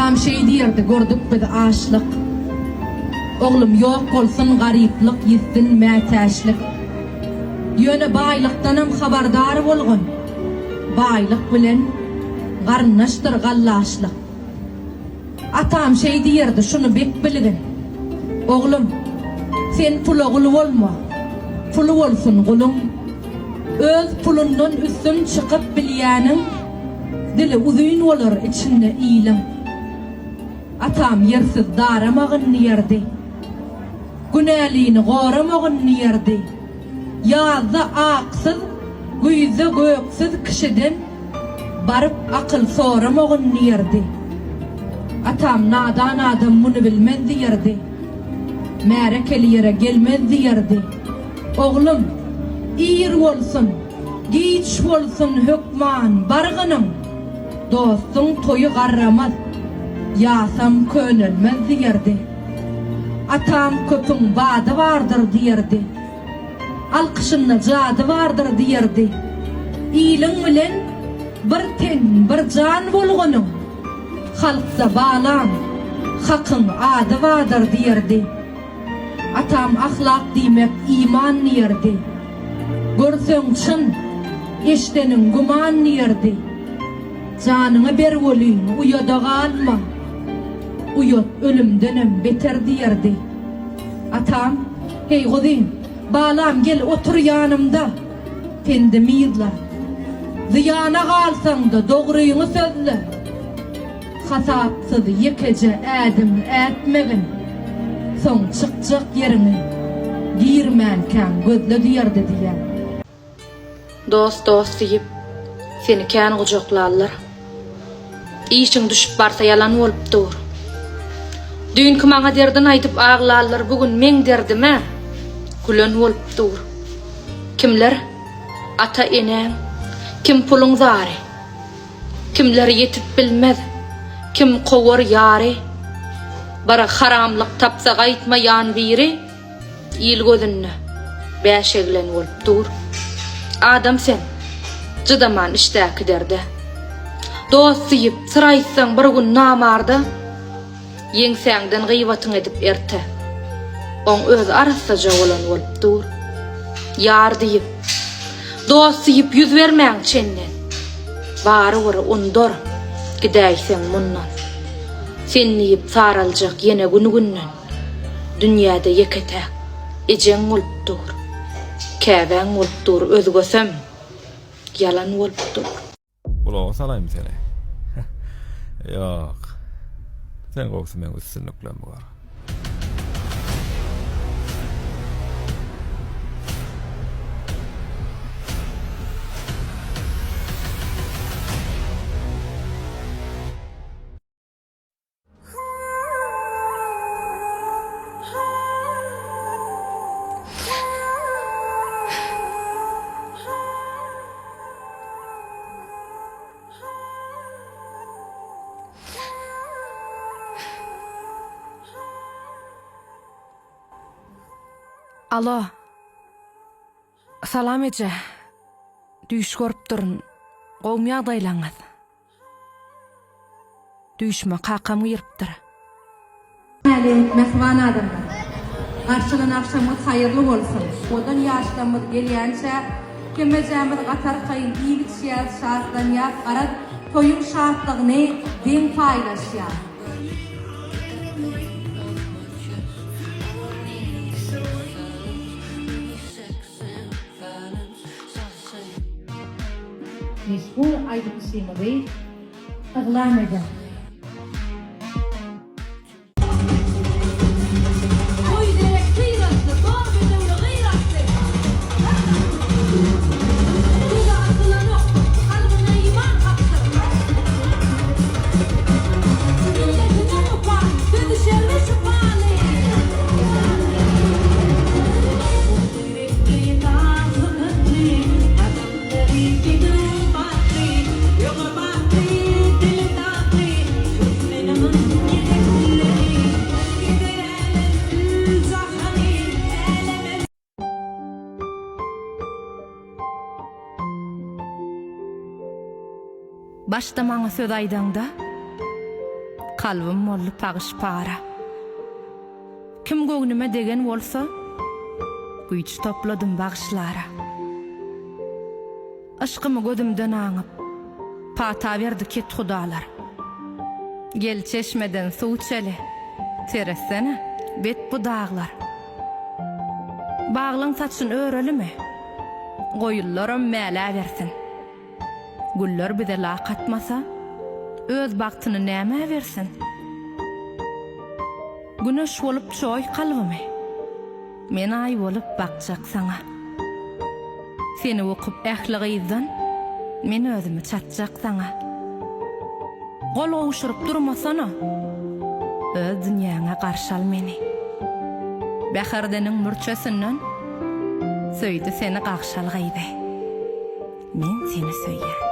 Atam şey diyerdi, gördük biz aşlık. Oğlum yok olsun gariplik, yitsin mätäşlik. Yöne baylıktanam habardar bolgun. Baylık bilen garnaştır gallaşlık. Atam şey diyerdi, şunu bek bilgin. Oğlum, sen pulu gulu olma. Pulu olsun gulun. Öz pulundan üstün çıkıp bilýäniň dili uzun olur içinde ilim. Atam yersiz daramagyn yerdi. Günäliğini goramagyn yerdi. Ýazda aksız, güýze göksiz kişiden barıp akıl soramagyn yerdi. Atam nadan adam bunu bilmezdi yerdi. Märekeli yere gelmezdi yerdi. Oğlum, İr bolsun, giç bolsun hükman bargınım. Dostun toyu garramaz, yasam könülmez diyerdi. Atam köpün badı vardır diyerdi. Alkışınla cadı vardır diyerdi. İyilin bilen bir ten bir can bolgunum. Halksa bağlam, hakın adı vardır diyerdi. Atam ahlak diýmek iman diyerdi. Görsöň çyn, eşdenin guman yerdi. Janyňy ber bolýyn, uýada galma. Uýat ölümdenem beter diýerdi. Atam, hey gudyn, balam gel otur ýanymda. Pendimizla. Ziyana galsaň da dogryňy sözle. Hasapsyz ýekece ädim ätmegin. Soň çykjak ýeriňi girmänken gözle diýerdi diýär. Dost diýip seni kän gujoklarlar. İşiň düşüp barsa yalan bolupdyr. Dünkü maňa derden aýdyp aglarlar, bugün meň derdime gülen bolupdyr. Kimler ata eneň, kim puluň zary, kimler yetip bilmez, kim gowar ýary. Bara haramlyk tapsa gaýtmaýan biri il gözünde bäşeglen bolupdyr. Adam sen jydaman işdäki derde. Dost diýip sıraýsaň bir gün namarda ýeňsäňden gıybatyň edip erte. Oň öz arasaja bolan bolupdyr. Ýar diýip, dost diýip ýüz bermäň çenden. Bary bir undor gidäýseň mundan. Sen diýip saraljak ýene günü-günden. Dünýäde ýeketäk ejeň bolupdyr. Käbäň bolupdyr özgösem. Yalan bolupdyr. Kulağa salayım seni. Yok. Sen korksun ben üstünlüklen bu var. Alo. Salam ece. Düýüş görüp durun. Gowum ýagdaýlaňyz. Düýüşme kakamy ýeripdir. Mälim mehman adamlar. Garşylan akşamyz haýyrly bolsun. Odan ýaşlamyz gelýänçe kemejämiz gatar gaýyn iýlik şeýle şahatlanýar, garat toýuň şahatlygyny deň paýlaşýar. Meşgul aýdyp şeýle ıglam eder. Başta maňa söz aýdaňda kalbym molly pagyş para. Kim göwnüme degen bolsa, güýç topladym bagşlara. Aşkymy gözümden aňyp, pata berdi ket hudalar. Gel çeşmeden suw içeli, teressene bet bu dağlar. Bağlaň saçyn örelimi, goýullaram mäle bersin. Güller bize la katmasa, öz baktyny näme bersin? Güneş bolup çoy kalbymy, men ay bolup bakjak saňa. Seni okup ähligyzdan, men özümi çatjak saňa. Gol owşurup durmasana, öz dünýäňe garşal meni. Bäherdeniň mürçesinden, söýdi seni gagşalgydy. Men seni söýýär.